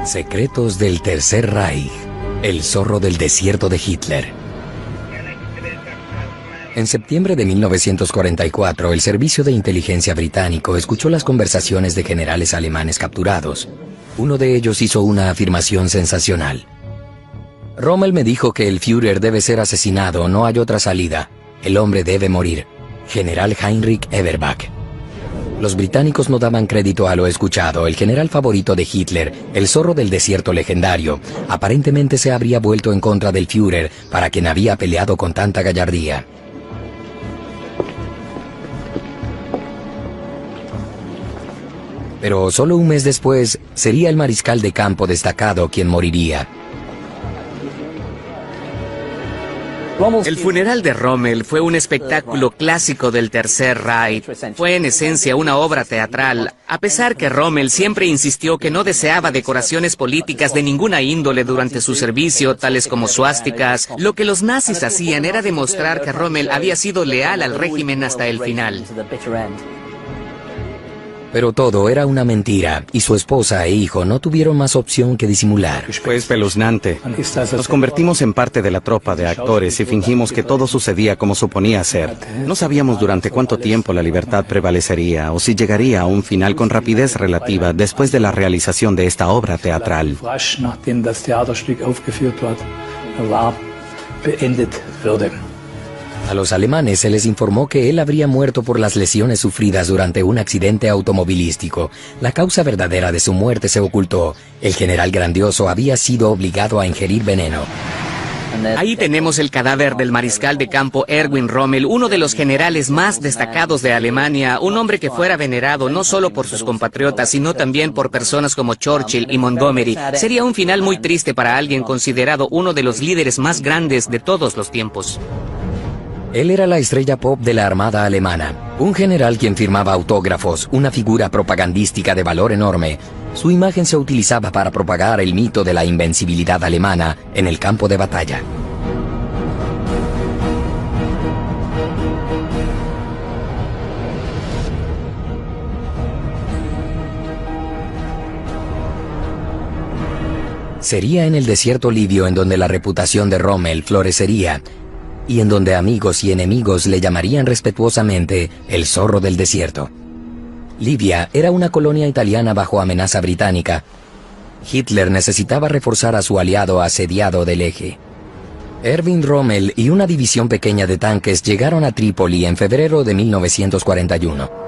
Secretos del Tercer Reich. El zorro del desierto de Hitler. En septiembre de 1944, el Servicio de Inteligencia británico escuchó las conversaciones de generales alemanes capturados. Uno de ellos hizo una afirmación sensacional. Rommel me dijo que el Führer debe ser asesinado, no hay otra salida. El hombre debe morir. General Heinrich Eberbach. Los británicos no daban crédito a lo escuchado. El general favorito de Hitler, el zorro del desierto legendario, aparentemente se habría vuelto en contra del Führer, para quien había peleado con tanta gallardía. Pero solo un mes después, sería el mariscal de campo destacado quien moriría. El funeral de Rommel fue un espectáculo clásico del Tercer Reich. Fue en esencia una obra teatral, a pesar que Rommel siempre insistió que no deseaba decoraciones políticas de ninguna índole durante su servicio, tales como suásticas. Lo que los nazis hacían era demostrar que Rommel había sido leal al régimen hasta el final. Pero todo era una mentira, y su esposa e hijo no tuvieron más opción que disimular. Fue espeluznante. Nos convertimos en parte de la tropa de actores y fingimos que todo sucedía como suponía ser. No sabíamos durante cuánto tiempo la libertad prevalecería, o si llegaría a un final con rapidez relativa después de la realización de esta obra teatral. A los alemanes se les informó que él habría muerto por las lesiones sufridas durante un accidente automovilístico. La causa verdadera de su muerte se ocultó. El general grandioso había sido obligado a ingerir veneno. Ahí tenemos el cadáver del mariscal de campo Erwin Rommel, uno de los generales más destacados de Alemania, un hombre que fuera venerado no solo por sus compatriotas, sino también por personas como Churchill y Montgomery. Sería un final muy triste para alguien considerado uno de los líderes más grandes de todos los tiempos. Él era la estrella pop de la Armada alemana, un general quien firmaba autógrafos, una figura propagandística de valor enorme. Su imagen se utilizaba para propagar el mito de la invencibilidad alemana en el campo de batalla. Sería en el desierto libio en donde la reputación de Rommel florecería, y en donde amigos y enemigos le llamarían respetuosamente el zorro del desierto. Libia era una colonia italiana bajo amenaza británica. Hitler necesitaba reforzar a su aliado asediado del eje. Erwin Rommel y una división pequeña de tanques llegaron a Trípoli en febrero de 1941.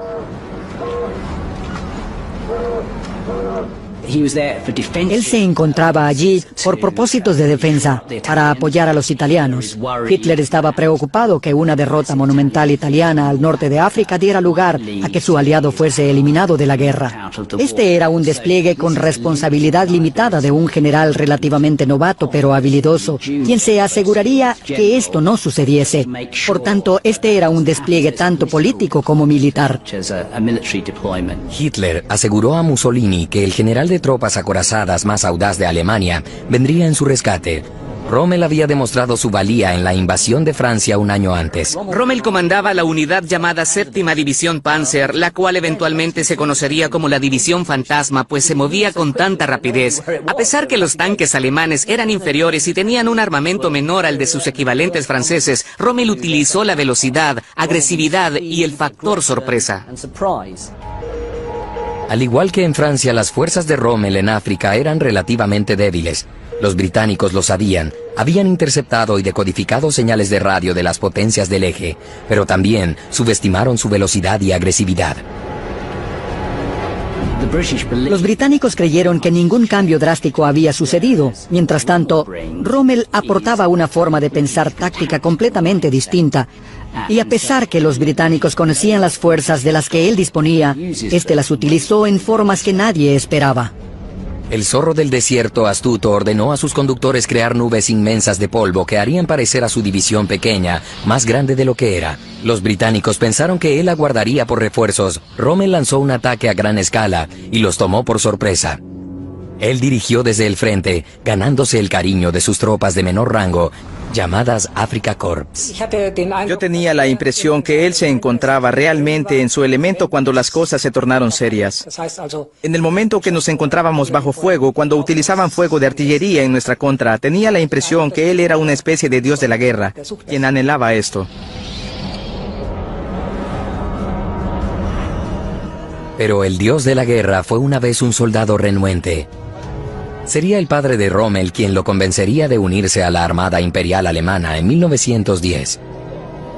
Él se encontraba allí por propósitos de defensa, para apoyar a los italianos. Hitler estaba preocupado que una derrota monumental italiana al norte de África diera lugar a que su aliado fuese eliminado de la guerra. Este era un despliegue con responsabilidad limitada de un general relativamente novato pero habilidoso, quien se aseguraría que esto no sucediese. Por tanto, este era un despliegue tanto político como militar. Hitler aseguró a Mussolini que el general de tropas acorazadas más audaz de Alemania vendría en su rescate. Rommel había demostrado su valía en la invasión de Francia un año antes. Rommel comandaba la unidad llamada Séptima División Panzer, la cual eventualmente se conocería como la División Fantasma, pues se movía con tanta rapidez. A pesar que los tanques alemanes eran inferiores y tenían un armamento menor al de sus equivalentes franceses, Rommel utilizó la velocidad, agresividad y el factor sorpresa. Al igual que en Francia, las fuerzas de Rommel en África eran relativamente débiles. Los británicos lo sabían, habían interceptado y decodificado señales de radio de las potencias del eje, pero también subestimaron su velocidad y agresividad. Los británicos creyeron que ningún cambio drástico había sucedido. Mientras tanto, Rommel aportaba una forma de pensar táctica completamente distinta. Y a pesar que los británicos conocían las fuerzas de las que él disponía, este las utilizó en formas que nadie esperaba. El zorro del desierto astuto ordenó a sus conductores crear nubes inmensas de polvo que harían parecer a su división pequeña, más grande de lo que era. Los británicos pensaron que él aguardaría por refuerzos. Rommel lanzó un ataque a gran escala y los tomó por sorpresa. Él dirigió desde el frente, ganándose el cariño de sus tropas de menor rango, llamadas Afrika Korps. Yo tenía la impresión que él se encontraba realmente en su elemento cuando las cosas se tornaron serias. En el momento que nos encontrábamos bajo fuego, cuando utilizaban fuego de artillería en nuestra contra, tenía la impresión que él era una especie de dios de la guerra, quien anhelaba esto. Pero el dios de la guerra fue una vez un soldado renuente. Sería el padre de Rommel quien lo convencería de unirse a la Armada Imperial Alemana en 1910.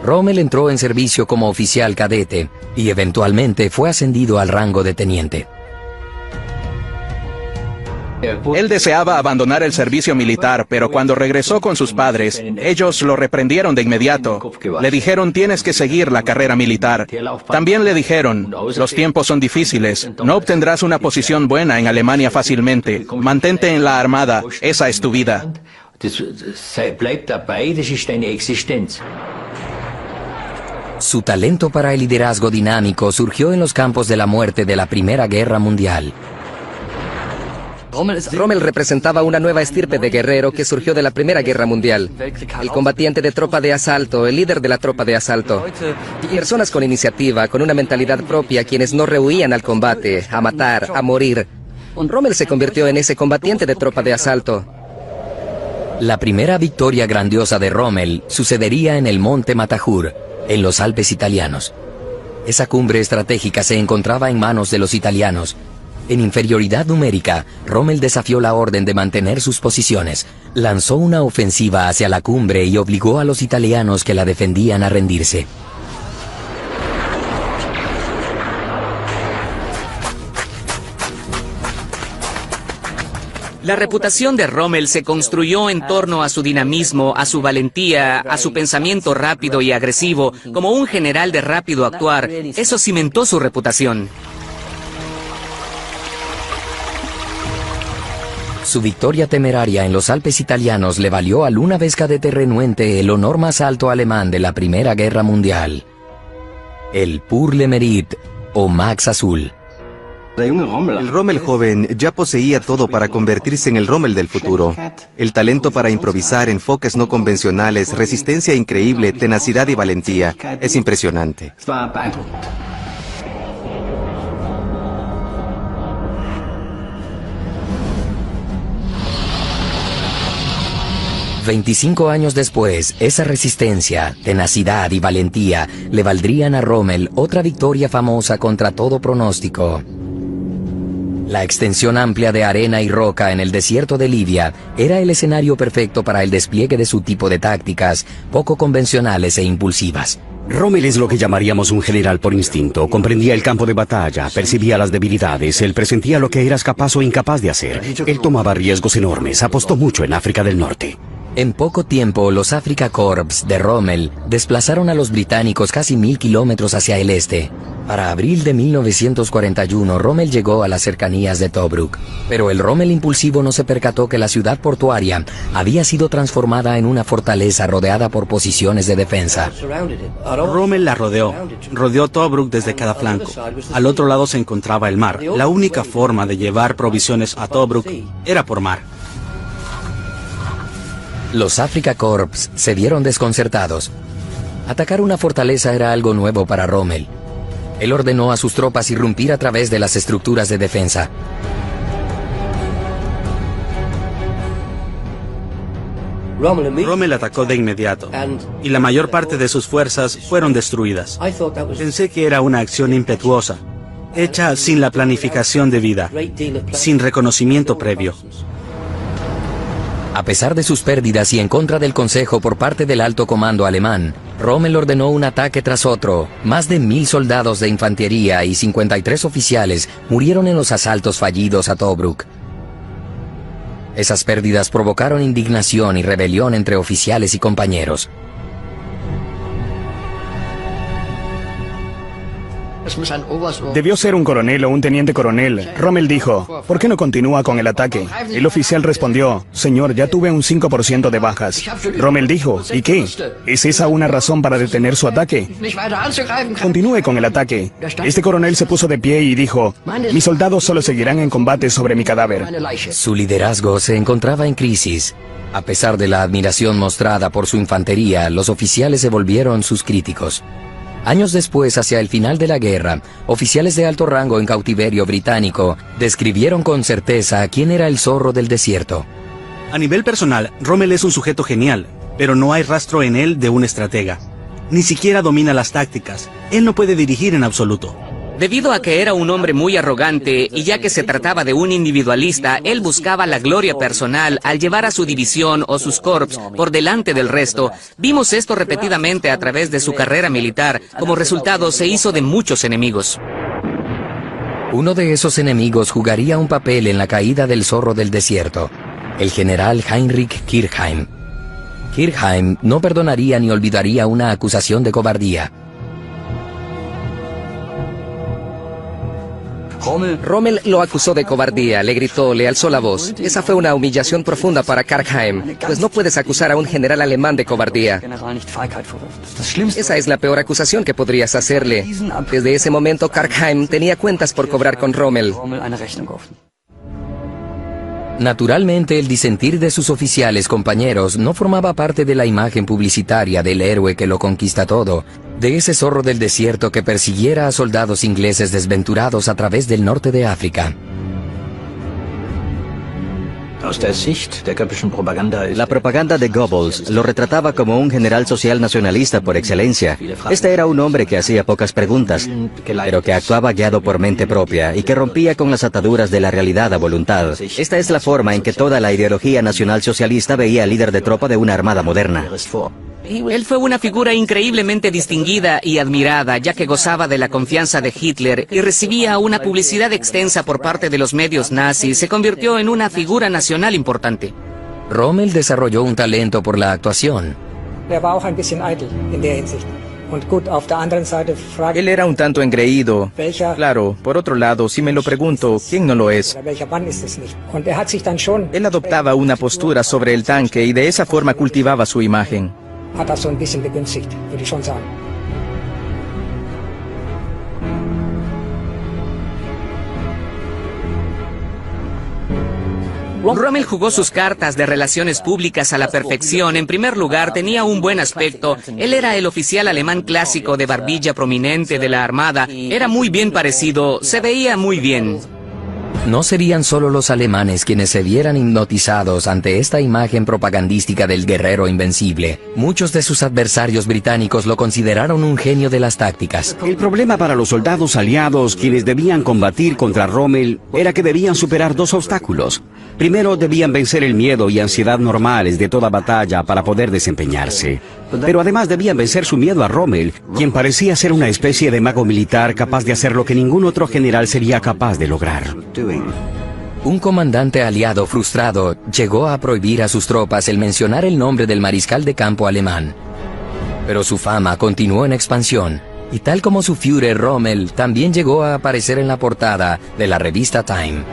Rommel entró en servicio como oficial cadete y eventualmente fue ascendido al rango de teniente. Él deseaba abandonar el servicio militar, pero cuando regresó con sus padres, ellos lo reprendieron de inmediato. Le dijeron, tienes que seguir la carrera militar. También le dijeron, los tiempos son difíciles, no obtendrás una posición buena en Alemania fácilmente. Mantente en la armada, esa es tu vida. Su talento para el liderazgo dinámico surgió en los campos de la muerte de la Primera Guerra Mundial. Rommel representaba una nueva estirpe de guerrero que surgió de la Primera Guerra Mundial. El combatiente de tropa de asalto, el líder de la tropa de asalto. Personas con iniciativa, con una mentalidad propia, quienes no rehuían al combate, a matar, a morir. Rommel se convirtió en ese combatiente de tropa de asalto. La primera victoria grandiosa de Rommel sucedería en el Monte Matterhorn, en los Alpes italianos. Esa cumbre estratégica se encontraba en manos de los italianos. En inferioridad numérica, Rommel desafió la orden de mantener sus posiciones, lanzó una ofensiva hacia la cumbre y obligó a los italianos que la defendían a rendirse. La reputación de Rommel se construyó en torno a su dinamismo, a su valentía, a su pensamiento rápido y agresivo, como un general de rápido actuar. Eso cimentó su reputación. Su victoria temeraria en los Alpes italianos le valió al una vez cadete renuente el honor más alto alemán de la Primera Guerra Mundial, el Pour le Mérite o Max Azul. El Rommel joven ya poseía todo para convertirse en el Rommel del futuro. El talento para improvisar, enfoques no convencionales, resistencia increíble, tenacidad y valentía. Es impresionante. 25 años después, esa resistencia, tenacidad y valentía le valdrían a Rommel otra victoria famosa contra todo pronóstico. La extensión amplia de arena y roca en el desierto de Libia era el escenario perfecto para el despliegue de su tipo de tácticas, poco convencionales e impulsivas. Rommel es lo que llamaríamos un general por instinto. Comprendía el campo de batalla, percibía las debilidades, él presentía lo que eras capaz o incapaz de hacer. Él tomaba riesgos enormes, apostó mucho en África del Norte. En poco tiempo, los Afrika Korps de Rommel desplazaron a los británicos casi 1000 kilómetros hacia el este. Para abril de 1941, Rommel llegó a las cercanías de Tobruk. Pero el Rommel impulsivo no se percató que la ciudad portuaria había sido transformada en una fortaleza rodeada por posiciones de defensa. Rommel la rodeó Tobruk desde cada flanco. Al otro lado se encontraba el mar. La única forma de llevar provisiones a Tobruk era por mar. Los Afrika Korps se vieron desconcertados. Atacar una fortaleza era algo nuevo para Rommel. Él ordenó a sus tropas irrumpir a través de las estructuras de defensa. Rommel atacó de inmediato, y la mayor parte de sus fuerzas fueron destruidas. Pensé que era una acción impetuosa, hecha sin la planificación debida, sin reconocimiento previo. A pesar de sus pérdidas y en contra del consejo por parte del alto comando alemán, Rommel ordenó un ataque tras otro. Más de 1000 soldados de infantería y 53 oficiales murieron en los asaltos fallidos a Tobruk. Esas pérdidas provocaron indignación y rebelión entre oficiales y compañeros. Debió ser un coronel o un teniente coronel. Rommel dijo, ¿por qué no continúa con el ataque? El oficial respondió, señor, ya tuve un 5% de bajas. Rommel dijo, ¿y qué? ¿Es esa una razón para detener su ataque? Continúe con el ataque. Este coronel se puso de pie y dijo, mis soldados solo seguirán en combate sobre mi cadáver. Su liderazgo se encontraba en crisis. A pesar de la admiración mostrada por su infantería, los oficiales se volvieron sus críticos. Años después, hacia el final de la guerra, oficiales de alto rango en cautiverio británico describieron con certeza quién era el zorro del desierto. A nivel personal, Rommel es un sujeto genial, pero no hay rastro en él de un estratega. Ni siquiera domina las tácticas. Él no puede dirigir en absoluto. Debido a que era un hombre muy arrogante y ya que se trataba de un individualista, él buscaba la gloria personal al llevar a su división o sus corps por delante del resto. Vimos esto repetidamente a través de su carrera militar. Como resultado, se hizo de muchos enemigos. Uno de esos enemigos jugaría un papel en la caída del zorro del desierto, el general Heinrich Kirchheim. Kirchheim no perdonaría ni olvidaría una acusación de cobardía. Rommel lo acusó de cobardía, le gritó, le alzó la voz. Esa fue una humillación profunda para Kirchheim, pues no puedes acusar a un general alemán de cobardía. Esa es la peor acusación que podrías hacerle. Desde ese momento, Kirchheim tenía cuentas por cobrar con Rommel. Naturalmente, el disentir de sus oficiales compañeros no formaba parte de la imagen publicitaria del héroe que lo conquista todo, de ese zorro del desierto que persiguiera a soldados ingleses desventurados a través del norte de África. La propaganda de Goebbels lo retrataba como un general social nacionalista por excelencia. Este era un hombre que hacía pocas preguntas, pero que actuaba guiado por mente propia y que rompía con las ataduras de la realidad a voluntad. Esta es la forma en que toda la ideología nacionalsocialista veía al líder de tropa de una armada moderna. Él fue una figura increíblemente distinguida y admirada, ya que gozaba de la confianza de Hitler y recibía una publicidad extensa por parte de los medios nazis. Se convirtió en una figura nacional importante. Rommel desarrolló un talento por la actuación. Él era un tanto engreído. Claro, por otro lado, si me lo pregunto, ¿quién no lo es? Él adoptaba una postura sobre el tanque y de esa forma cultivaba su imagen. Rommel jugó sus cartas de relaciones públicas a la perfección. En primer lugar, tenía un buen aspecto. Él era el oficial alemán clásico de barbilla prominente de la Armada. Era muy bien parecido, se veía muy bien. No serían solo los alemanes quienes se vieran hipnotizados ante esta imagen propagandística del guerrero invencible. Muchos de sus adversarios británicos lo consideraron un genio de las tácticas. El problema para los soldados aliados, quienes debían combatir contra Rommel, era que debían superar dos obstáculos. Primero, debían vencer el miedo y ansiedad normales de toda batalla para poder desempeñarse. Pero además debían vencer su miedo a Rommel, quien parecía ser una especie de mago militar capaz de hacer lo que ningún otro general sería capaz de lograr. Un comandante aliado frustrado llegó a prohibir a sus tropas el mencionar el nombre del mariscal de campo alemán. Pero su fama continuó en expansión, y tal como su Führer Rommel también llegó a aparecer en la portada de la revista Time.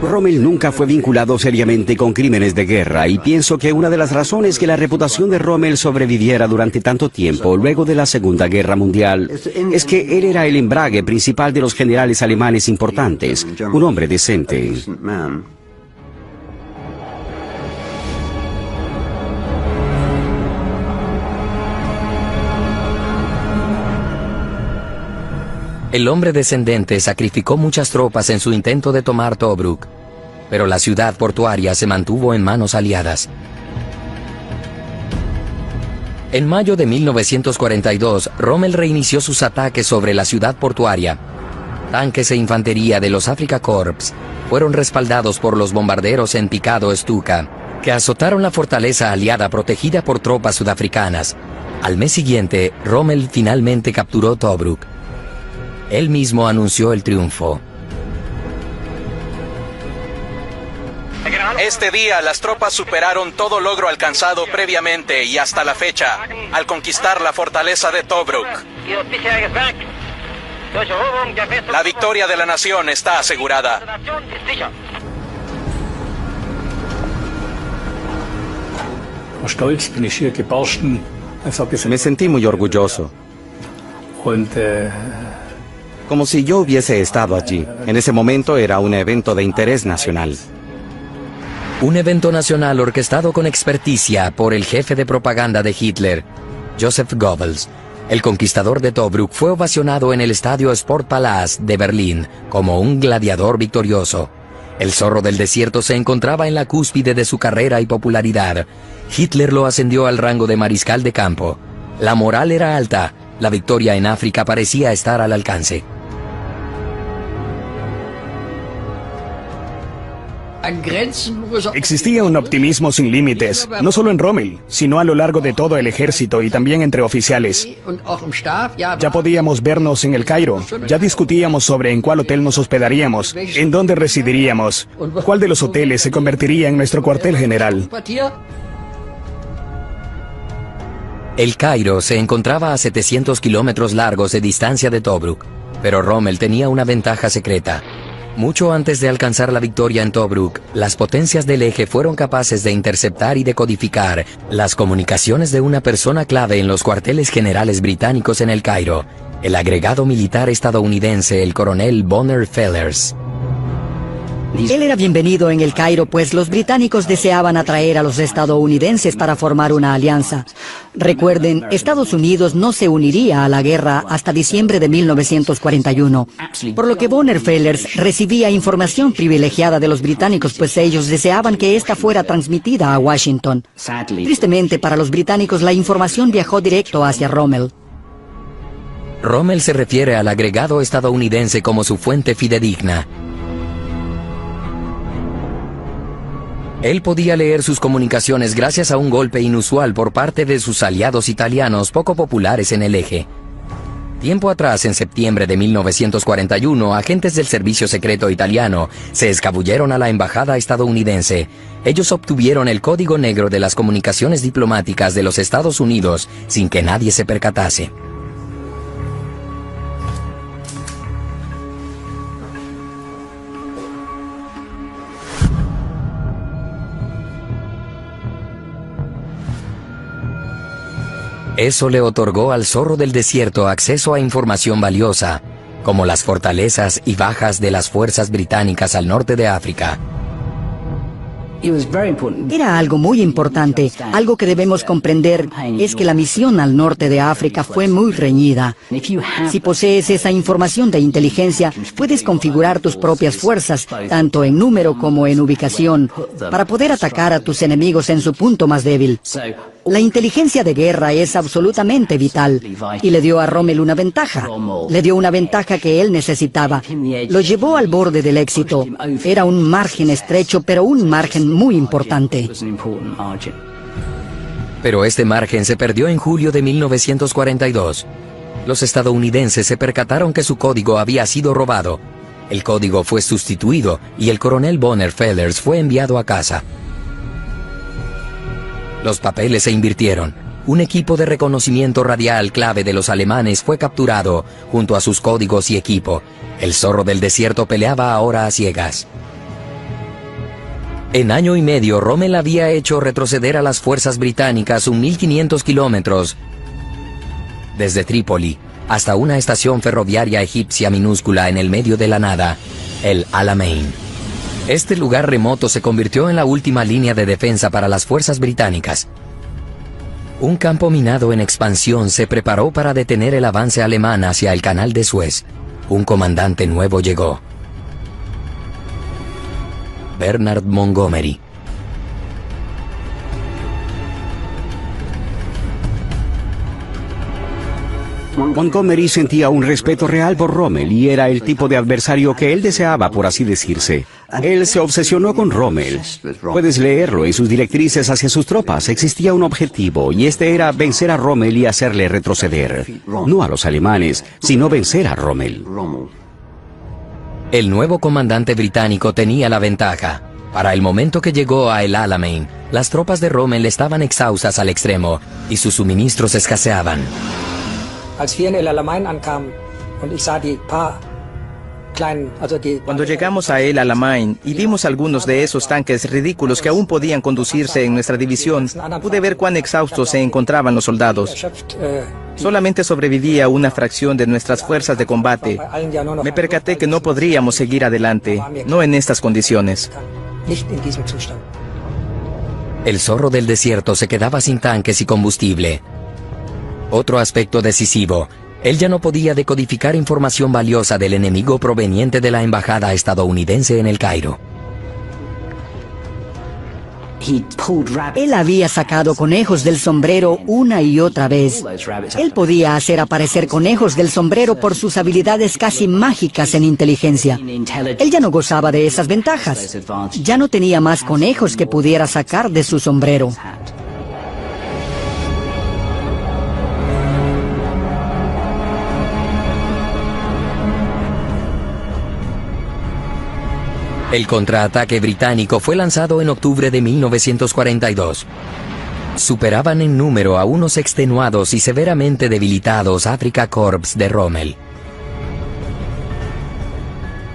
Rommel nunca fue vinculado seriamente con crímenes de guerra y pienso que una de las razones que la reputación de Rommel sobreviviera durante tanto tiempo luego de la Segunda Guerra Mundial es que él era el embrague principal de los generales alemanes importantes, un hombre decente. El hombre descendente sacrificó muchas tropas en su intento de tomar Tobruk, pero la ciudad portuaria se mantuvo en manos aliadas. En mayo de 1942, Rommel reinició sus ataques sobre la ciudad portuaria. Tanques e infantería de los Afrika Korps fueron respaldados por los bombarderos en picado Stuka, que azotaron la fortaleza aliada protegida por tropas sudafricanas. Al mes siguiente, Rommel finalmente capturó Tobruk. Él mismo anunció el triunfo. Este día las tropas superaron todo logro alcanzado previamente y hasta la fecha, al conquistar la fortaleza de Tobruk. La victoria de la nación está asegurada. Me sentí muy orgulloso. Como si yo hubiese estado allí. En ese momento era un evento de interés nacional. Un evento nacional orquestado con experticia por el jefe de propaganda de Hitler, Joseph Goebbels. El conquistador de Tobruk fue ovacionado en el estadio Sportpalast de Berlín como un gladiador victorioso. El zorro del desierto se encontraba en la cúspide de su carrera y popularidad. Hitler lo ascendió al rango de mariscal de campo. La moral era alta. La victoria en África parecía estar al alcance. Existía un optimismo sin límites, no solo en Rommel, sino a lo largo de todo el ejército y también entre oficiales. Ya podíamos vernos en el Cairo, ya discutíamos sobre en cuál hotel nos hospedaríamos, en dónde residiríamos, cuál de los hoteles se convertiría en nuestro cuartel general. El Cairo se encontraba a 700 kilómetros largos de distancia de Tobruk, pero Rommel tenía una ventaja secreta. Mucho antes de alcanzar la victoria en Tobruk, las potencias del eje fueron capaces de interceptar y decodificar las comunicaciones de una persona clave en los cuarteles generales británicos en el Cairo, el agregado militar estadounidense, el coronel Bonner Fellers. Él era bienvenido en el Cairo, pues los británicos deseaban atraer a los estadounidenses para formar una alianza. Recuerden, Estados Unidos no se uniría a la guerra hasta diciembre de 1941, por lo que Bonner Fellers recibía información privilegiada de los británicos, pues ellos deseaban que esta fuera transmitida a Washington. Tristemente para los británicos, la información viajó directo hacia Rommel. Rommel se refiere al agregado estadounidense como su fuente fidedigna. Él podía leer sus comunicaciones gracias a un golpe inusual por parte de sus aliados italianos poco populares en el eje. Tiempo atrás, en septiembre de 1941, agentes del servicio secreto italiano se escabulleron a la embajada estadounidense. Ellos obtuvieron el código negro de las comunicaciones diplomáticas de los Estados Unidos sin que nadie se percatase. Eso le otorgó al zorro del desierto acceso a información valiosa, como las fortalezas y bajas de las fuerzas británicas al norte de África. Era algo muy importante. Algo que debemos comprender es que la misión al norte de África fue muy reñida. Si posees esa información de inteligencia, puedes configurar tus propias fuerzas, tanto en número como en ubicación, para poder atacar a tus enemigos en su punto más débil. La inteligencia de guerra es absolutamente vital y le dio a Rommel una ventaja. Le dio una ventaja que él necesitaba. Lo llevó al borde del éxito. Era un margen estrecho, pero un margen muy importante. Pero este margen se perdió en julio de 1942. Los estadounidenses se percataron que su código había sido robado. El código fue sustituido y el coronel Bonner Fellers fue enviado a casa. Los papeles se invirtieron. Un equipo de reconocimiento radial clave de los alemanes fue capturado, junto a sus códigos y equipo. El zorro del desierto peleaba ahora a ciegas. En año y medio, Rommel había hecho retroceder a las fuerzas británicas 1.500 kilómetros desde Trípoli hasta una estación ferroviaria egipcia minúscula en el medio de la nada, el Alamein. Este lugar remoto se convirtió en la última línea de defensa para las fuerzas británicas. Un campo minado en expansión se preparó para detener el avance alemán hacia el canal de Suez. Un comandante nuevo llegó. Bernard Montgomery. Montgomery sentía un respeto real por Rommel y era el tipo de adversario que él deseaba, por así decirse. Él se obsesionó con Rommel. Puedes leerlo en sus directrices hacia sus tropas. Existía un objetivo y este era vencer a Rommel y hacerle retroceder. No a los alemanes, sino vencer a Rommel. El nuevo comandante británico tenía la ventaja. Para el momento que llegó a El Alamein, las tropas de Rommel estaban exhaustas al extremo y sus suministros escaseaban. Cuando llegamos a El Alamein y vimos algunos de esos tanques ridículos que aún podían conducirse en nuestra división, pude ver cuán exhaustos se encontraban los soldados. Solamente sobrevivía una fracción de nuestras fuerzas de combate. Me percaté que no podríamos seguir adelante, no en estas condiciones. El zorro del desierto se quedaba sin tanques y combustible. Otro aspecto decisivo: él ya no podía decodificar información valiosa del enemigo proveniente de la embajada estadounidense en El Cairo. Él había sacado conejos del sombrero una y otra vez. Él podía hacer aparecer conejos del sombrero por sus habilidades casi mágicas en inteligencia. Él ya no gozaba de esas ventajas. Ya no tenía más conejos que pudiera sacar de su sombrero. El contraataque británico fue lanzado en octubre de 1942. Superaban en número a unos extenuados y severamente debilitados Afrika Korps de Rommel.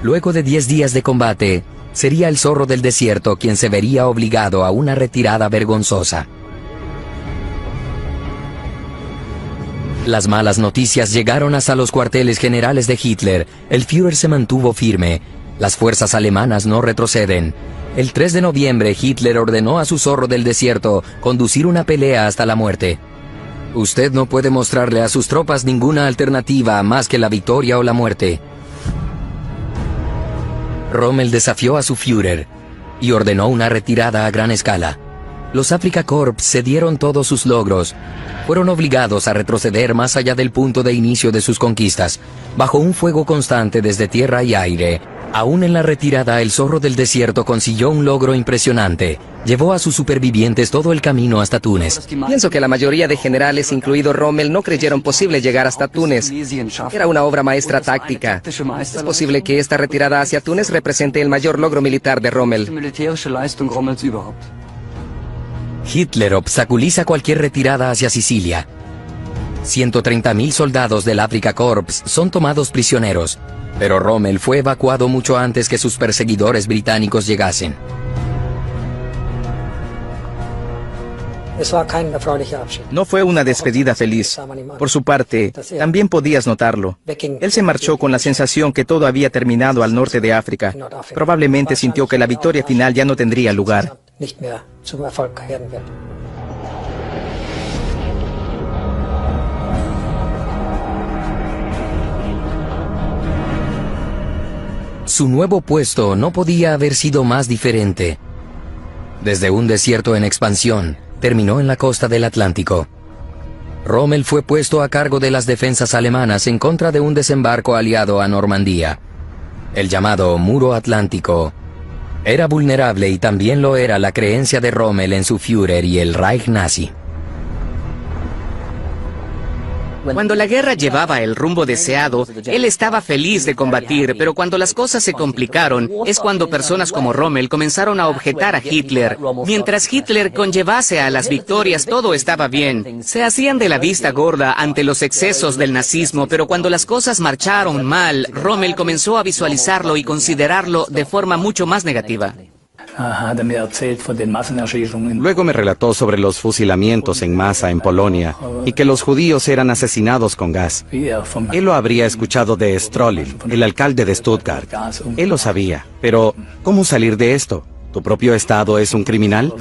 Luego de 10 días de combate, sería el zorro del desierto quien se vería obligado a una retirada vergonzosa. Las malas noticias llegaron hasta los cuarteles generales de Hitler. El Führer se mantuvo firme. Las fuerzas alemanas no retroceden. El 3 de noviembre, Hitler ordenó a su zorro del desierto conducir una pelea hasta la muerte. Usted no puede mostrarle a sus tropas ninguna alternativa más que la victoria o la muerte. Rommel desafió a su Führer y ordenó una retirada a gran escala. Los Afrika Korps cedieron todos sus logros. Fueron obligados a retroceder más allá del punto de inicio de sus conquistas, bajo un fuego constante desde tierra y aire. Aún en la retirada, el zorro del desierto consiguió un logro impresionante. Llevó a sus supervivientes todo el camino hasta Túnez. Pienso que la mayoría de generales, incluido Rommel, no creyeron posible llegar hasta Túnez. Era una obra maestra táctica. Es posible que esta retirada hacia Túnez represente el mayor logro militar de Rommel. Hitler obstaculiza cualquier retirada hacia Sicilia. 130.000 soldados del Afrika Korps son tomados prisioneros, pero Rommel fue evacuado mucho antes que sus perseguidores británicos llegasen. No fue una despedida feliz. Por su parte, también podías notarlo. Él se marchó con la sensación que todo había terminado al norte de África. Probablemente sintió que la victoria final ya no tendría lugar. Su nuevo puesto no podía haber sido más diferente. Desde un desierto en expansión, terminó en la costa del Atlántico. Rommel fue puesto a cargo de las defensas alemanas en contra de un desembarco aliado a Normandía. El llamado Muro Atlántico era vulnerable y también lo era la creencia de Rommel en su Führer y el Reich nazi. Cuando la guerra llevaba el rumbo deseado, él estaba feliz de combatir, pero cuando las cosas se complicaron, es cuando personas como Rommel comenzaron a objetar a Hitler. Mientras Hitler conllevase a las victorias, todo estaba bien. Se hacían de la vista gorda ante los excesos del nazismo, pero cuando las cosas marcharon mal, Rommel comenzó a visualizarlo y considerarlo de forma mucho más negativa. Luego me relató sobre los fusilamientos en masa en Polonia y que los judíos eran asesinados con gas. Él lo habría escuchado de Strolin, el alcalde de Stuttgart. Él lo sabía, pero ¿cómo salir de esto? ¿Tu propio Estado es un criminal?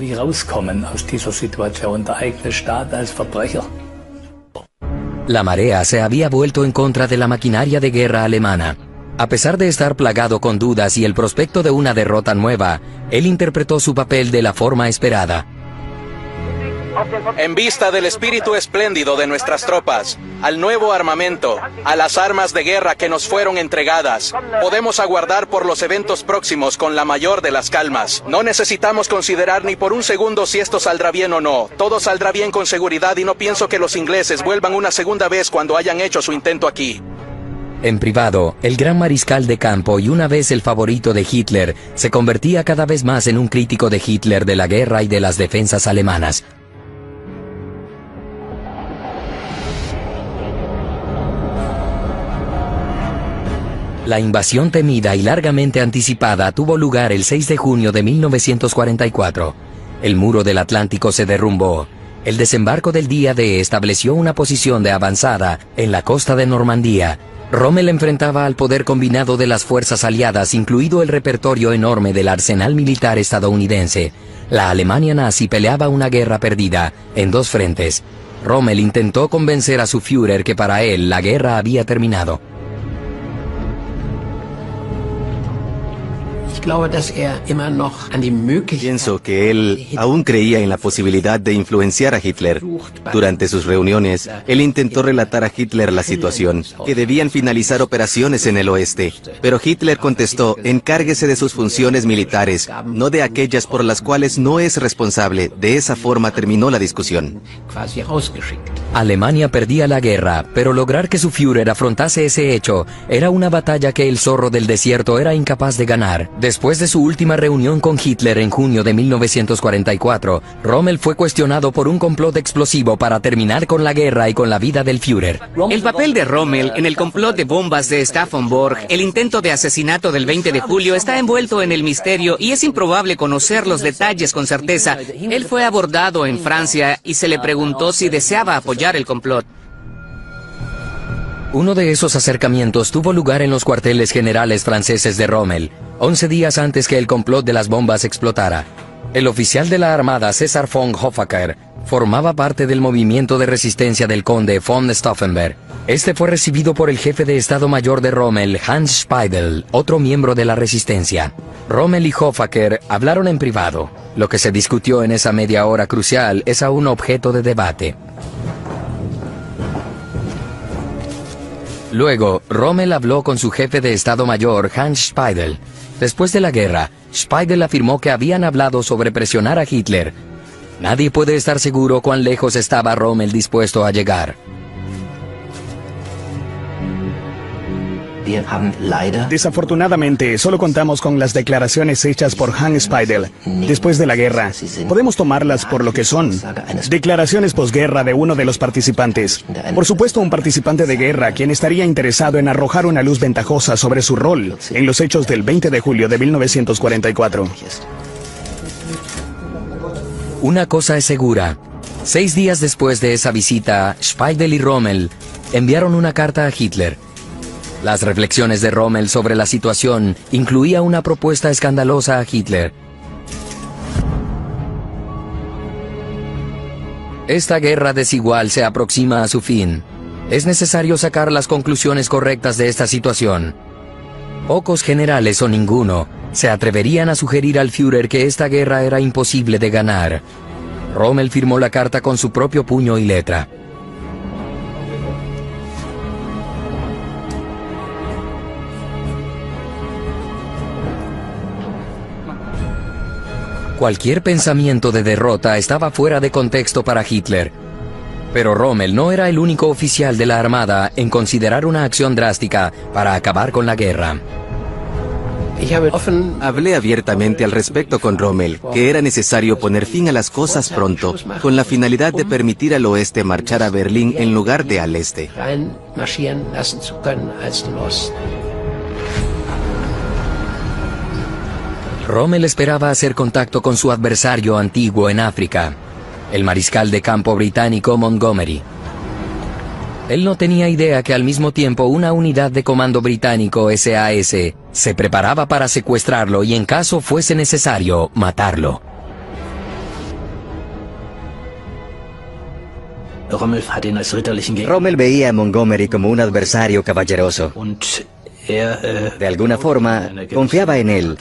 La marea se había vuelto en contra de la maquinaria de guerra alemana. A pesar de estar plagado con dudas y el prospecto de una derrota nueva, él interpretó su papel de la forma esperada. En vista del espíritu espléndido de nuestras tropas, al nuevo armamento, a las armas de guerra que nos fueron entregadas, podemos aguardar por los eventos próximos con la mayor de las calmas. No necesitamos considerar ni por un segundo si esto saldrá bien o no. Todo saldrá bien con seguridad y no pienso que los ingleses vuelvan una segunda vez cuando hayan hecho su intento aquí. En privado, el gran mariscal de campo y una vez el favorito de Hitler, se convertía cada vez más en un crítico de Hitler de la guerra y de las defensas alemanas. La invasión temida y largamente anticipada tuvo lugar el 6 de junio de 1944. El muro del Atlántico se derrumbó. El desembarco del día D estableció una posición de avanzada en la costa de Normandía. Rommel enfrentaba al poder combinado de las fuerzas aliadas, incluido el repertorio enorme del arsenal militar estadounidense. La Alemania nazi peleaba una guerra perdida, en dos frentes. Rommel intentó convencer a su Führer que para él la guerra había terminado. Pienso que él aún creía en la posibilidad de influenciar a Hitler. Durante sus reuniones, él intentó relatar a Hitler la situación, que debían finalizar operaciones en el oeste. Pero Hitler contestó, encárguese de sus funciones militares, no de aquellas por las cuales no es responsable. De esa forma terminó la discusión. Alemania perdía la guerra, pero lograr que su Führer afrontase ese hecho era una batalla que el zorro del desierto era incapaz de ganar. Después de su última reunión con Hitler en junio de 1944, Rommel fue cuestionado por un complot explosivo para terminar con la guerra y con la vida del Führer. El papel de Rommel en el complot de bombas de Stauffenberg, el intento de asesinato del 20 de julio, está envuelto en el misterio y es improbable conocer los detalles con certeza. Él fue abordado en Francia y se le preguntó si deseaba apoyar el complot. Uno de esos acercamientos tuvo lugar en los cuarteles generales franceses de Rommel, 11 días antes que el complot de las bombas explotara. El oficial de la Armada, César von Hoffaker, formaba parte del movimiento de resistencia del conde von Stauffenberg. Este fue recibido por el jefe de Estado Mayor de Rommel, Hans Speidel, otro miembro de la resistencia. Rommel y Hoffaker hablaron en privado. Lo que se discutió en esa media hora crucial es aún objeto de debate. Luego, Rommel habló con su jefe de Estado Mayor, Hans Speidel. Después de la guerra, Speidel afirmó que habían hablado sobre presionar a Hitler. Nadie puede estar seguro cuán lejos estaba Rommel dispuesto a llegar. Desafortunadamente, solo contamos con las declaraciones hechas por Hans Speidel después de la guerra. Podemos tomarlas por lo que son. Declaraciones posguerra de uno de los participantes. Por supuesto, un participante de guerra quien estaría interesado en arrojar una luz ventajosa sobre su rol en los hechos del 20 de julio de 1944. Una cosa es segura. 6 días después de esa visita, Speidel y Rommel enviaron una carta a Hitler. Las reflexiones de Rommel sobre la situación incluía una propuesta escandalosa a Hitler. Esta guerra desigual se aproxima a su fin. Es necesario sacar las conclusiones correctas de esta situación. Pocos generales o ninguno se atreverían a sugerir al Führer que esta guerra era imposible de ganar. Rommel firmó la carta con su propio puño y letra. Cualquier pensamiento de derrota estaba fuera de contexto para Hitler. Pero Rommel no era el único oficial de la Armada en considerar una acción drástica para acabar con la guerra. Hablé abiertamente al respecto con Rommel, que era necesario poner fin a las cosas pronto, con la finalidad de permitir al oeste marchar a Berlín en lugar de al este. Rommel esperaba hacer contacto con su adversario antiguo en África, el mariscal de campo británico Montgomery. Él no tenía idea que al mismo tiempo una unidad de comando británico SAS se preparaba para secuestrarlo y en caso fuese necesario, matarlo. Rommel veía a Montgomery como un adversario caballeroso. De alguna forma, confiaba en él,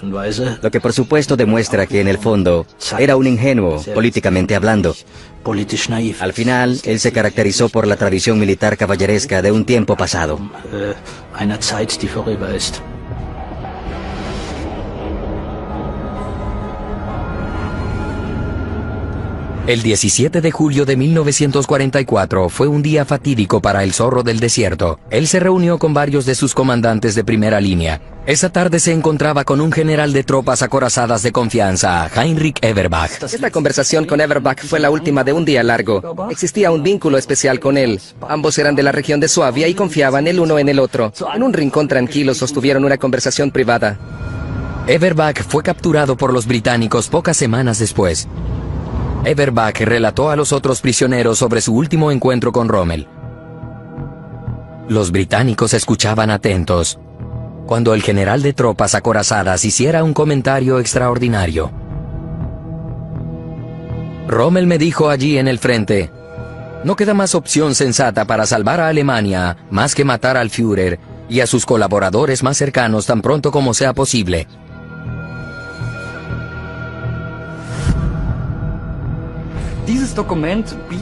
lo que por supuesto demuestra que en el fondo era un ingenuo, políticamente hablando. Al final, él se caracterizó por la tradición militar caballeresca de un tiempo pasado. El 17 de julio de 1944 fue un día fatídico para el Zorro del Desierto. Él se reunió con varios de sus comandantes de primera línea. Esa tarde se encontraba con un general de tropas acorazadas de confianza, Heinrich Everbach. Esta conversación con Everbach fue la última de un día largo. Existía un vínculo especial con él. Ambos eran de la región de Suabia y confiaban el uno en el otro. En un rincón tranquilo sostuvieron una conversación privada. Everbach fue capturado por los británicos pocas semanas después. Everbach relató a los otros prisioneros sobre su último encuentro con Rommel. Los británicos escuchaban atentos cuando el general de tropas acorazadas hiciera un comentario extraordinario. Rommel me dijo allí en el frente: no queda más opción sensata para salvar a Alemania más que matar al Führer y a sus colaboradores más cercanos tan pronto como sea posible.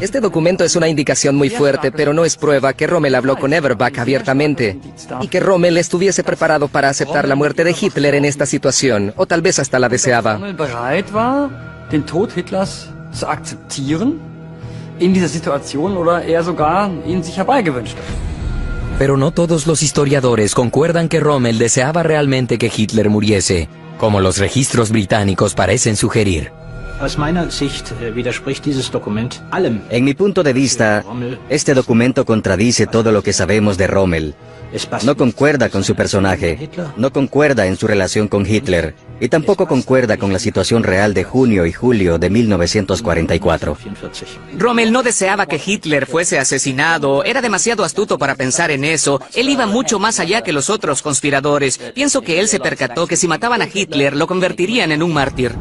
Este documento es una indicación muy fuerte, pero no es prueba que Rommel habló con Everbach abiertamente y que Rommel estuviese preparado para aceptar la muerte de Hitler en esta situación, o tal vez hasta la deseaba. Pero no todos los historiadores concuerdan que Rommel deseaba realmente que Hitler muriese, como los registros británicos parecen sugerir. En mi punto de vista, este documento contradice todo lo que sabemos de Rommel. No concuerda con su personaje, no concuerda en su relación con Hitler, y tampoco concuerda con la situación real de junio y julio de 1944. Rommel no deseaba que Hitler fuese asesinado, era demasiado astuto para pensar en eso. Él iba mucho más allá que los otros conspiradores. Pienso que él se percató que si mataban a Hitler, lo convertirían en un mártir.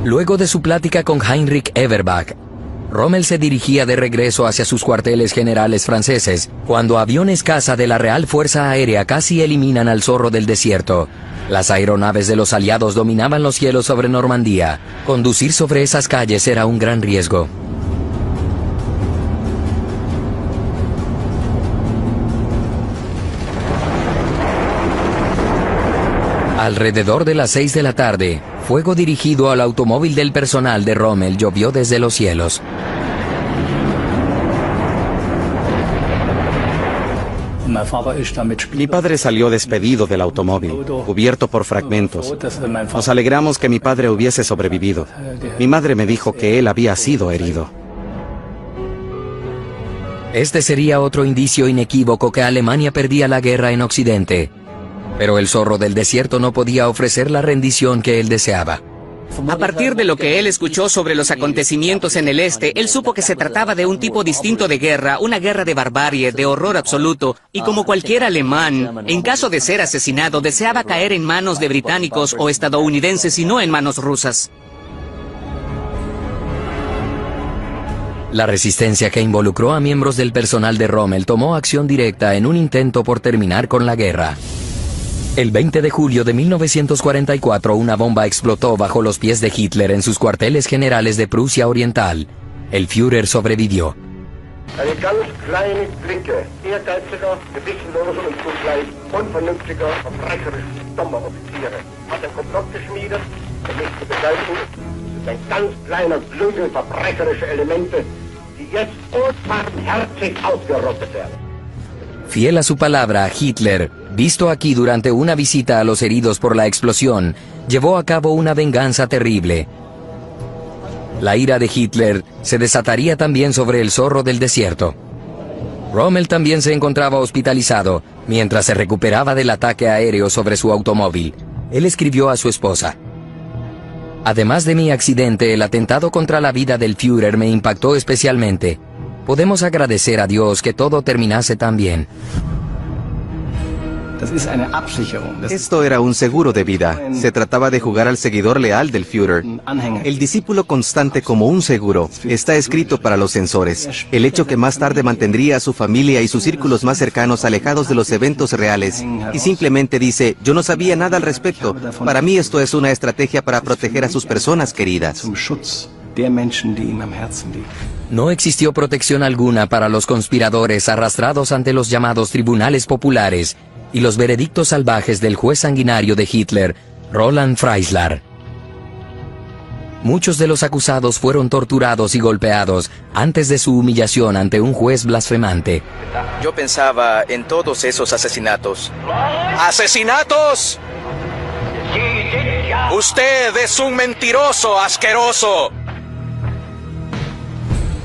Luego de su plática con Heinrich Everbach, Rommel se dirigía de regreso hacia sus cuarteles generales franceses, cuando aviones caza de la Real Fuerza Aérea casi eliminan al Zorro del Desierto. Las aeronaves de los aliados dominaban los cielos sobre Normandía. Conducir sobre esas calles era un gran riesgo. Alrededor de las 6 de la tarde, fuego dirigido al automóvil del personal de Rommel llovió desde los cielos. Mi padre salió despedido del automóvil, cubierto por fragmentos. Nos alegramos que mi padre hubiese sobrevivido. Mi madre me dijo que él había sido herido. Este sería otro indicio inequívoco que Alemania perdía la guerra en Occidente. Pero el Zorro del Desierto no podía ofrecer la rendición que él deseaba. A partir de lo que él escuchó sobre los acontecimientos en el este, él supo que se trataba de un tipo distinto de guerra, una guerra de barbarie, de horror absoluto, y como cualquier alemán, en caso de ser asesinado, deseaba caer en manos de británicos o estadounidenses y no en manos rusas. La resistencia que involucró a miembros del personal de Rommel tomó acción directa en un intento por terminar con la guerra. El 20 de julio de 1944 una bomba explotó bajo los pies de Hitler en sus cuarteles generales de Prusia Oriental. El Führer sobrevivió. Fiel a su palabra, Hitler, visto aquí durante una visita a los heridos por la explosión, llevó a cabo una venganza terrible. La ira de Hitler se desataría también sobre el Zorro del Desierto. Rommel también se encontraba hospitalizado, mientras se recuperaba del ataque aéreo sobre su automóvil. Él escribió a su esposa: además de mi accidente, el atentado contra la vida del Führer me impactó especialmente. Podemos agradecer a Dios que todo terminase tan bien. Esto era un seguro de vida. Se trataba de jugar al seguidor leal del Führer. El discípulo constante como un seguro está escrito para los censores. El hecho que más tarde mantendría a su familia y sus círculos más cercanos alejados de los eventos reales. Y simplemente dice, yo no sabía nada al respecto. Para mí esto es una estrategia para proteger a sus personas queridas. No existió protección alguna para los conspiradores arrastrados ante los llamados tribunales populares y los veredictos salvajes del juez sanguinario de Hitler, Roland Freisler. Muchos de los acusados fueron torturados y golpeados antes de su humillación ante un juez blasfemante. Yo pensaba en todos esos asesinatos. ¡Asesinatos! ¡Usted es un mentiroso asqueroso!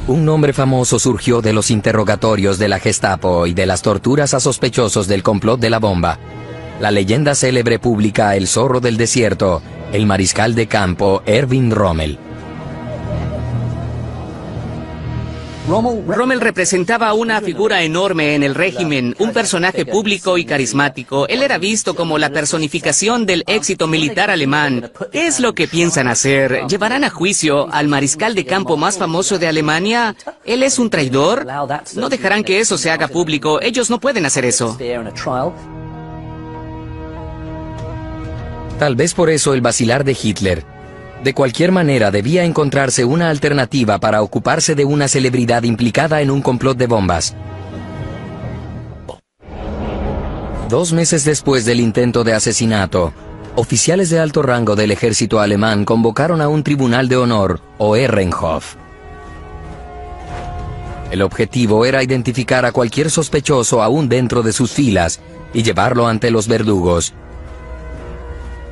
Un nombre famoso surgió de los interrogatorios de la Gestapo y de las torturas a sospechosos del complot de la bomba. La leyenda célebre pública El Zorro del Desierto, el mariscal de campo Erwin Rommel. Rommel representaba una figura enorme en el régimen, un personaje público y carismático. Él era visto como la personificación del éxito militar alemán. ¿Qué es lo que piensan hacer? ¿Llevarán a juicio al mariscal de campo más famoso de Alemania? ¿Él es un traidor? No dejarán que eso se haga público. Ellos no pueden hacer eso. Tal vez por eso el vacilar de Hitler. De cualquier manera, debía encontrarse una alternativa para ocuparse de una celebridad implicada en un complot de bombas. 2 meses después del intento de asesinato, oficiales de alto rango del ejército alemán convocaron a un tribunal de honor, o Ehrenhof. El objetivo era identificar a cualquier sospechoso aún dentro de sus filas y llevarlo ante los verdugos.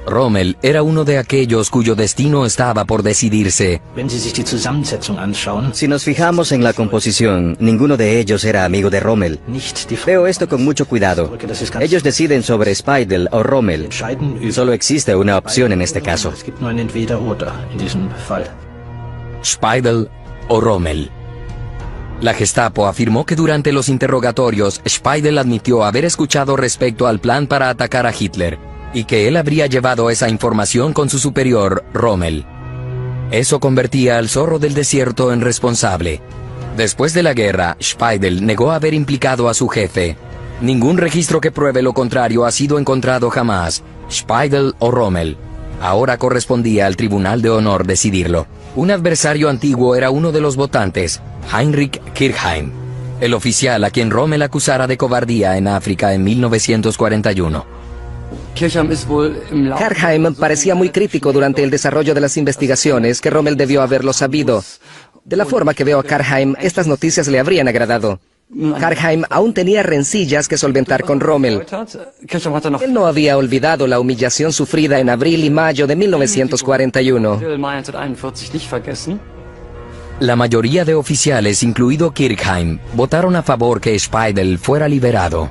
Rommel era uno de aquellos cuyo destino estaba por decidirse. Si nos fijamos en la composición, ninguno de ellos era amigo de Rommel. Veo esto con mucho cuidado. Ellos deciden sobre Speidel o Rommel. Solo existe una opción en este caso. Speidel o Rommel. La Gestapo afirmó que durante los interrogatorios, Speidel admitió haber escuchado respecto al plan para atacar a Hitler, y que él habría llevado esa información con su superior, Rommel. Eso convertía al Zorro del Desierto en responsable. Después de la guerra, Speidel negó haber implicado a su jefe. Ningún registro que pruebe lo contrario ha sido encontrado jamás. Speidel o Rommel. Ahora correspondía al Tribunal de Honor decidirlo. Un adversario antiguo era uno de los votantes, Heinrich Kirchheim, el oficial a quien Rommel acusara de cobardía en África en 1941. Kirchheim parecía muy crítico durante el desarrollo de las investigaciones, que Rommel debió haberlo sabido. De la forma que veo a Kirchheim, estas noticias le habrían agradado. Kirchheim aún tenía rencillas que solventar con Rommel. Él no había olvidado la humillación sufrida en abril y mayo de 1941. La mayoría de oficiales, incluido Kirchheim, votaron a favor que Speidel fuera liberado.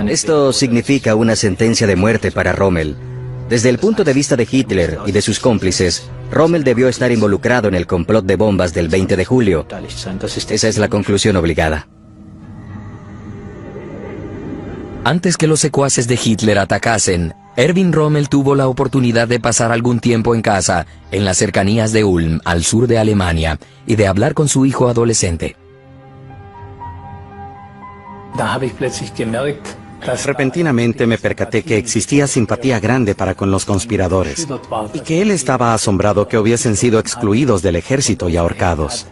Esto significa una sentencia de muerte para Rommel. Desde el punto de vista de Hitler y de sus cómplices, Rommel debió estar involucrado en el complot de bombas del 20 de julio. Esa es la conclusión obligada. Antes que los secuaces de Hitler atacasen, Erwin Rommel tuvo la oportunidad de pasar algún tiempo en casa, en las cercanías de Ulm, al sur de Alemania, y de hablar con su hijo adolescente. Repentinamente me percaté que existía simpatía grande para con los conspiradores y que él estaba asombrado que hubiesen sido excluidos del ejército y ahorcados.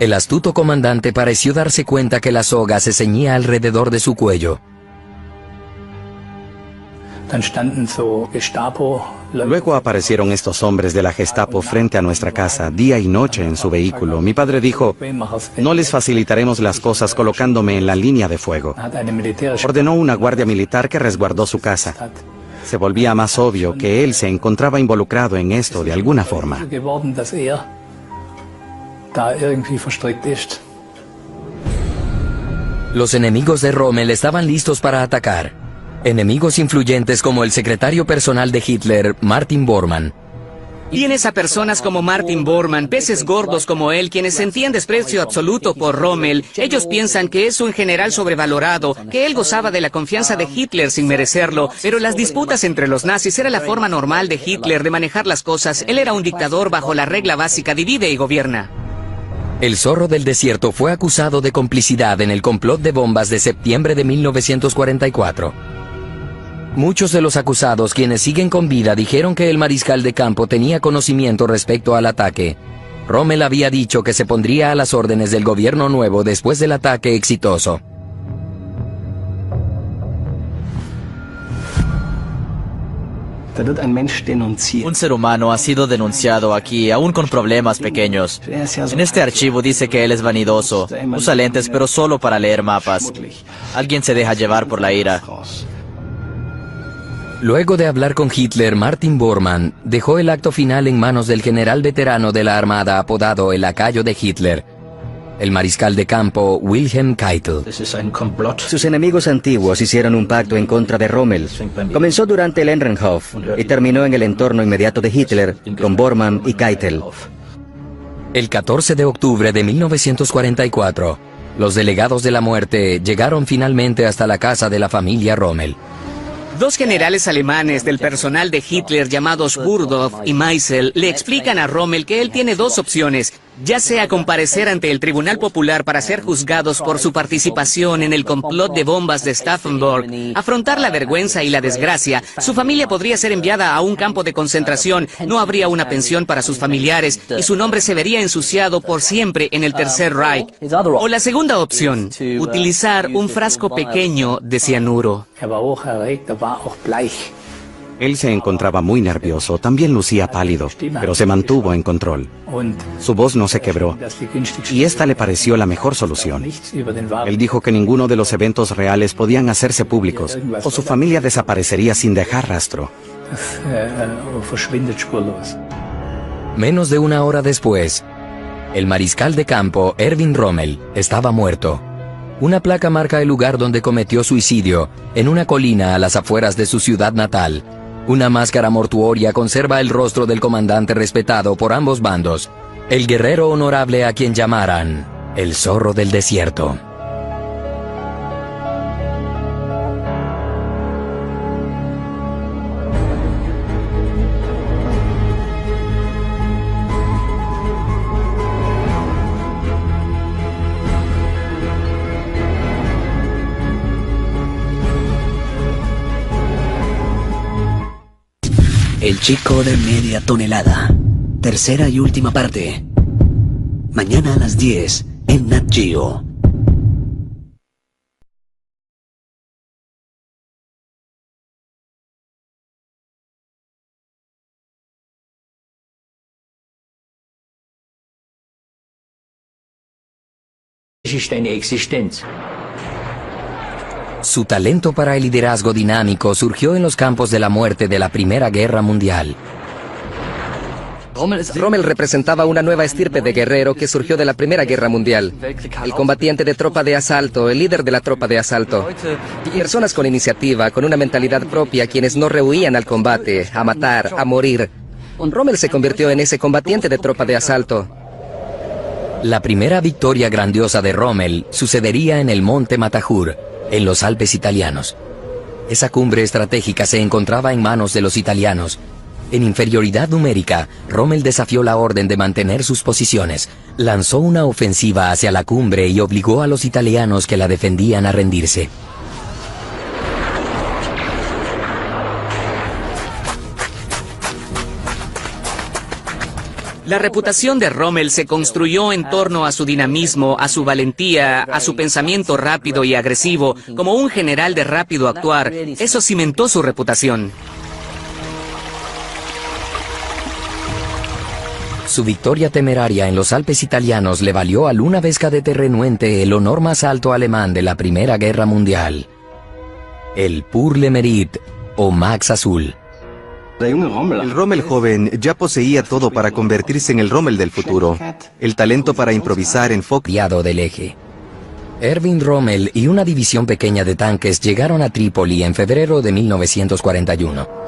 El astuto comandante pareció darse cuenta que la soga se ceñía alrededor de su cuello. Luego aparecieron estos hombres de la Gestapo frente a nuestra casa, día y noche en su vehículo. Mi padre dijo, no les facilitaremos las cosas colocándome en la línea de fuego. Ordenó una guardia militar que resguardó su casa. Se volvía más obvio que él se encontraba involucrado en esto de alguna forma. Los enemigos de Rommel estaban listos para atacar. Enemigos influyentes como el secretario personal de Hitler, Martin Bormann. Tienes a personas como Martin Bormann, peces gordos como él, quienes sentían desprecio absoluto por Rommel. Ellos piensan que es un general sobrevalorado, que él gozaba de la confianza de Hitler sin merecerlo, pero las disputas entre los nazis era la forma normal de Hitler de manejar las cosas. Él era un dictador bajo la regla básica, divide y gobierna. El Zorro del Desierto fue acusado de complicidad en el complot de bombas de septiembre de 1944. Muchos de los acusados, quienes siguen con vida, dijeron que el mariscal de campo tenía conocimiento respecto al ataque. Rommel había dicho que se pondría a las órdenes del gobierno nuevo después del ataque exitoso. Un ser humano ha sido denunciado aquí, aún con problemas pequeños. En este archivo dice que él es vanidoso, usa lentes pero solo para leer mapas. Alguien se deja llevar por la ira. Luego de hablar con Hitler, Martin Bormann dejó el acto final en manos del general veterano de la Armada apodado el lacayo de Hitler, el mariscal de campo Wilhelm Keitel. Sus enemigos antiguos hicieron un pacto en contra de Rommel. Comenzó durante el Ehrenhof y terminó en el entorno inmediato de Hitler con Bormann y Keitel. El 14 de octubre de 1944, los delegados de la muerte llegaron finalmente hasta la casa de la familia Rommel. Dos generales alemanes del personal de Hitler llamados Burdow y Meisel le explican a Rommel que él tiene dos opciones, ya sea comparecer ante el Tribunal Popular para ser juzgados por su participación en el complot de bombas de Stauffenberg, afrontar la vergüenza y la desgracia, su familia podría ser enviada a un campo de concentración, no habría una pensión para sus familiares y su nombre se vería ensuciado por siempre en el Tercer Reich. O la segunda opción, utilizar un frasco pequeño de cianuro. Él se encontraba muy nervioso, también lucía pálido, pero se mantuvo en control. Su voz no se quebró, y esta le pareció la mejor solución. Él dijo que ninguno de los eventos reales podían hacerse públicos, o su familia desaparecería sin dejar rastro. Menos de una hora después, el mariscal de campo Erwin Rommel estaba muerto. Una placa marca el lugar donde cometió suicidio, en una colina a las afueras de su ciudad natal. Una máscara mortuoria conserva el rostro del comandante respetado por ambos bandos, el guerrero honorable a quien llamaran el zorro del desierto. El chico de media tonelada. Tercera y última parte. Mañana a las 10 en Nat Geo. Su talento para el liderazgo dinámico surgió en los campos de la muerte de la Primera Guerra Mundial. Rommel representaba una nueva estirpe de guerrero que surgió de la Primera Guerra Mundial. El combatiente de tropa de asalto, el líder de la tropa de asalto. Personas con iniciativa, con una mentalidad propia, quienes no rehuían al combate, a matar, a morir. Rommel se convirtió en ese combatiente de tropa de asalto. La primera victoria grandiosa de Rommel sucedería en el Monte Matterhorn, en los Alpes italianos. Esa cumbre estratégica se encontraba en manos de los italianos. En inferioridad numérica, Rommel desafió la orden de mantener sus posiciones, lanzó una ofensiva hacia la cumbre y obligó a los italianos que la defendían a rendirse. La reputación de Rommel se construyó en torno a su dinamismo, a su valentía, a su pensamiento rápido y agresivo, como un general de rápido actuar. Eso cimentó su reputación. Su victoria temeraria en los Alpes italianos le valió al una vez cadete renuente el honor más alto alemán de la Primera Guerra Mundial, el Pour le Mérite o Max Azul. El Rommel joven ya poseía todo para convertirse en el Rommel del futuro. El talento para improvisar en foqueado del eje. Erwin Rommel y una división pequeña de tanques llegaron a Trípoli en febrero de 1941.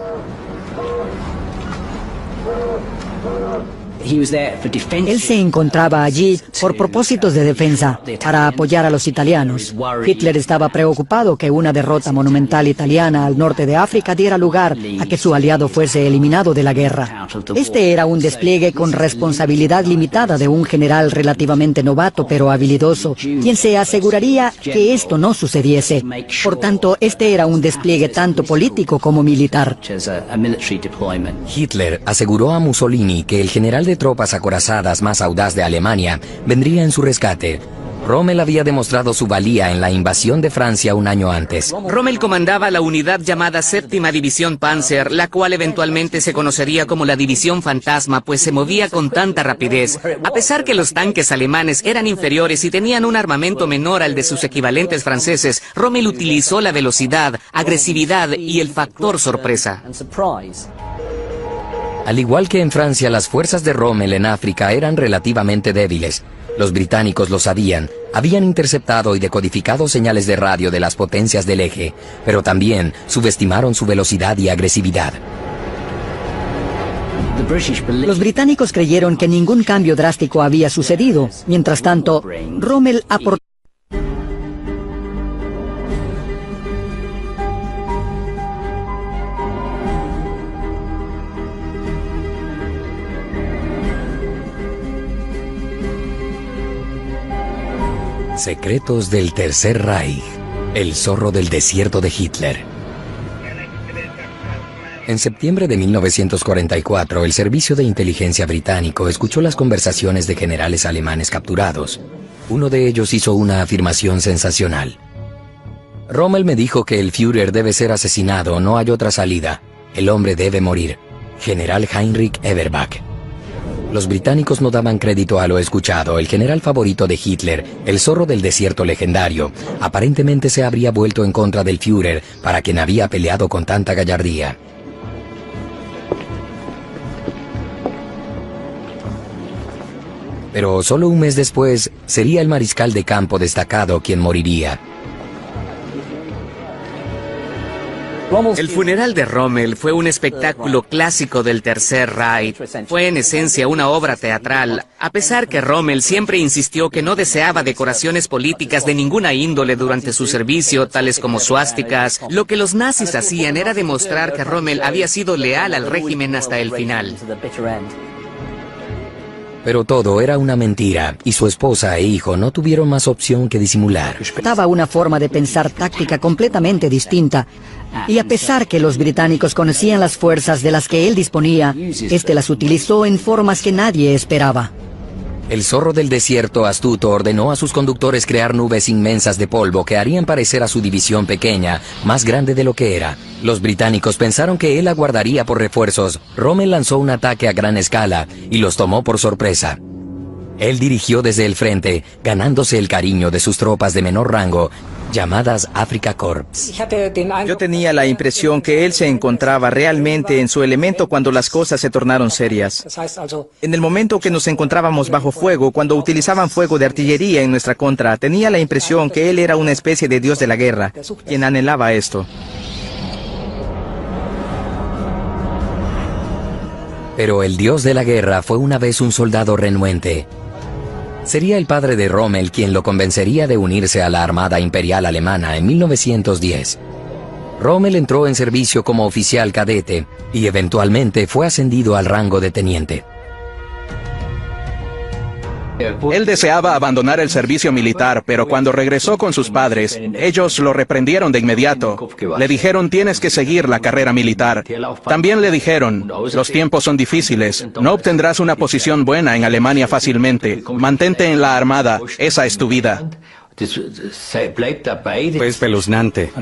Él se encontraba allí por propósitos de defensa, para apoyar a los italianos. Hitler estaba preocupado que una derrota monumental italiana al norte de África diera lugar a que su aliado fuese eliminado de la guerra. Este era un despliegue con responsabilidad limitada de un general relativamente novato pero habilidoso, quien se aseguraría que esto no sucediese. Por tanto, este era un despliegue tanto político como militar. Hitler aseguró a Mussolini que el general de tropas acorazadas más audaz de Alemania vendría en su rescate. Rommel había demostrado su valía en la invasión de Francia un año antes. Rommel comandaba la unidad llamada Séptima División Panzer, la cual eventualmente se conocería como la División Fantasma, pues se movía con tanta rapidez. A pesar que los tanques alemanes eran inferiores y tenían un armamento menor al de sus equivalentes franceses, Rommel utilizó la velocidad, agresividad y el factor sorpresa. Al igual que en Francia, las fuerzas de Rommel en África eran relativamente débiles. Los británicos lo sabían, habían interceptado y decodificado señales de radio de las potencias del eje, pero también subestimaron su velocidad y agresividad. Los británicos creyeron que ningún cambio drástico había sucedido. Mientras tanto, Rommel aportó Secretos del Tercer Reich. El zorro del desierto de Hitler. En septiembre de 1944, el Servicio de Inteligencia británico escuchó las conversaciones de generales alemanes capturados. Uno de ellos hizo una afirmación sensacional. Rommel me dijo que el Führer debe ser asesinado, no hay otra salida. El hombre debe morir. General Heinrich Eberbach. Los británicos no daban crédito a lo escuchado. El general favorito de Hitler, el zorro del desierto legendario, aparentemente se habría vuelto en contra del Führer, para quien había peleado con tanta gallardía. Pero solo un mes después, sería el mariscal de campo destacado quien moriría. El funeral de Rommel fue un espectáculo clásico del Tercer Reich. Fue en esencia una obra teatral, a pesar que Rommel siempre insistió que no deseaba decoraciones políticas de ninguna índole durante su servicio, tales como suásticas. Lo que los nazis hacían era demostrar que Rommel había sido leal al régimen hasta el final. Pero todo era una mentira, y su esposa e hijo no tuvieron más opción que disimular. Estaba una forma de pensar táctica completamente distinta. Y a pesar que los británicos conocían las fuerzas de las que él disponía, este las utilizó en formas que nadie esperaba. El zorro del desierto astuto ordenó a sus conductores crear nubes inmensas de polvo que harían parecer a su división pequeña, más grande de lo que era. Los británicos pensaron que él aguardaría por refuerzos. Rommel lanzó un ataque a gran escala y los tomó por sorpresa. Él dirigió desde el frente, ganándose el cariño de sus tropas de menor rango, llamadas Afrika Korps. Yo tenía la impresión que él se encontraba realmente en su elemento cuando las cosas se tornaron serias. En el momento que nos encontrábamos bajo fuego, cuando utilizaban fuego de artillería en nuestra contra, tenía la impresión que él era una especie de dios de la guerra, quien anhelaba esto. Pero el dios de la guerra fue una vez un soldado renuente. Sería el padre de Rommel quien lo convencería de unirse a la Armada Imperial Alemana en 1910. Rommel entró en servicio como oficial cadete y eventualmente fue ascendido al rango de teniente. Él deseaba abandonar el servicio militar, pero cuando regresó con sus padres, ellos lo reprendieron de inmediato. Le dijeron, tienes que seguir la carrera militar. También le dijeron, los tiempos son difíciles, no obtendrás una posición buena en Alemania fácilmente. Mantente en la armada, esa es tu vida. Fue espeluznante.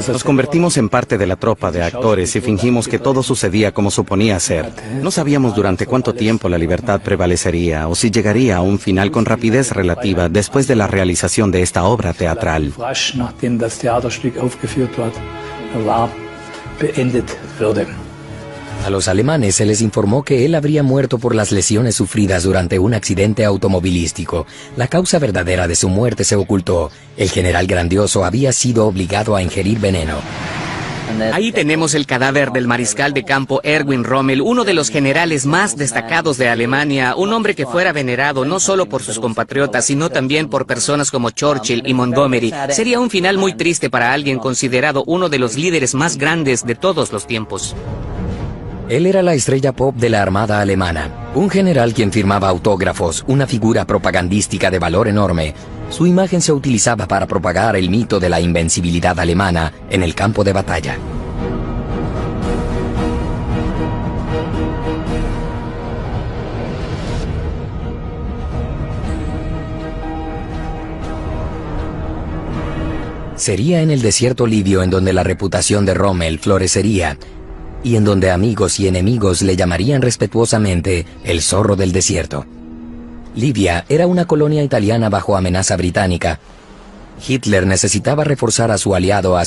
Nos convertimos en parte de la tropa de actores y fingimos que todo sucedía como suponía ser. No sabíamos durante cuánto tiempo la libertad prevalecería o si llegaría a un final con rapidez relativa después de la realización de esta obra teatral. A los alemanes se les informó que él habría muerto por las lesiones sufridas durante un accidente automovilístico. La causa verdadera de su muerte se ocultó. El general grandioso había sido obligado a ingerir veneno. Ahí tenemos el cadáver del mariscal de campo Erwin Rommel, uno de los generales más destacados de Alemania, un hombre que fuera venerado no solo por sus compatriotas, sino también por personas como Churchill y Montgomery. Sería un final muy triste para alguien considerado uno de los líderes más grandes de todos los tiempos. Él era la estrella pop de la Armada alemana, un general quien firmaba autógrafos, una figura propagandística de valor enorme. Su imagen se utilizaba para propagar el mito de la invencibilidad alemana en el campo de batalla. Sería en el desierto libio en donde la reputación de Rommel florecería, y en donde amigos y enemigos le llamarían respetuosamente el zorro del desierto. Libia era una colonia italiana bajo amenaza británica. Hitler necesitaba reforzar a su aliado